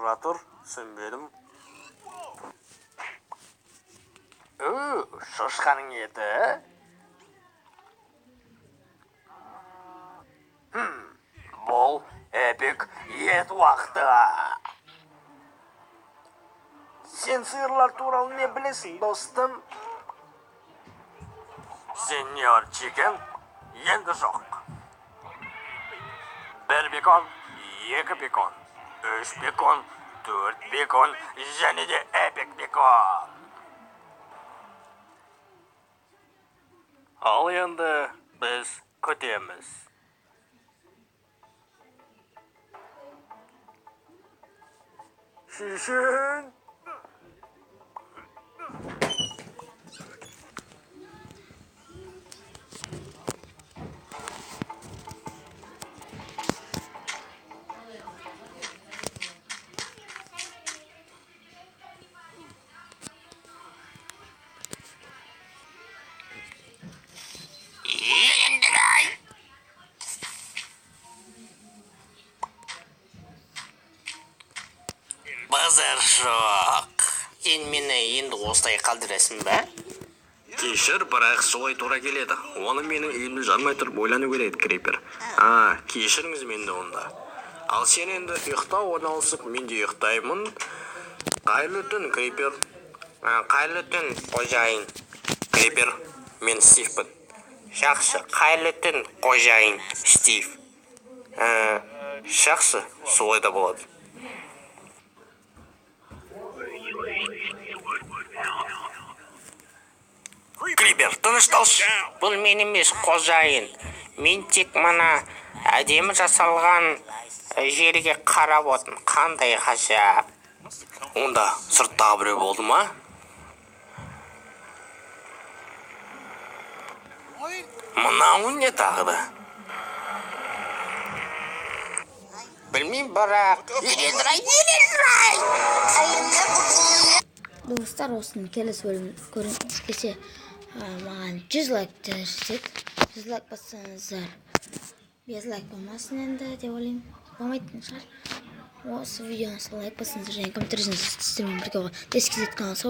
Тұра тұр, түсінбедім. Шошқаның еті? Бұл эпик ет уақыты. Сен сиырлар туралы не білесің, достым? Сеньор Чикен, енді жоқ. 1 бекон, 2 бекон, 3 бекон, 4 бекон, және де эпик бекон. Ал енді біз күтеміз. Шешен! Базар жоқ. Сен мені енді осылай қалдырасың ба? Кешір, бірақ солай тура келеді. Оны менің үйімді жанмай тұрып ойлану керек, Крипер. Кешіріңіз менде онда. Ал сен енді ұйықта орналасып, мен де ұйықтаймын. Қайырлы түн, Крипер. Қайырлы түн, қожайын. Крипер, мен Стивпін. Жақсы, қайырлы түн, қожайын, Стив. Жақсы, солай да болады. Крипер, тынышталшы. Бұл мен емес, қожайын. Мен тек мына әдемі жасалған жерге қарап отырмын. Қандай ғажап. Онда сырттағы біреу болды ма? Мынау не тағыды? Білмеймін, бірақ елендірай. Достар, осының келесі бөлімін көріңіз келсе, маған 100 лайк жіберсек, 100 лайк бассаңыздар, 5 лайк болмасын енді деп ойлаймын. Болмайтын шығар. Осы видеоны лайк бассаңыздар және комментарийіңізді істермен бірге болған. Десіп кеткен қалса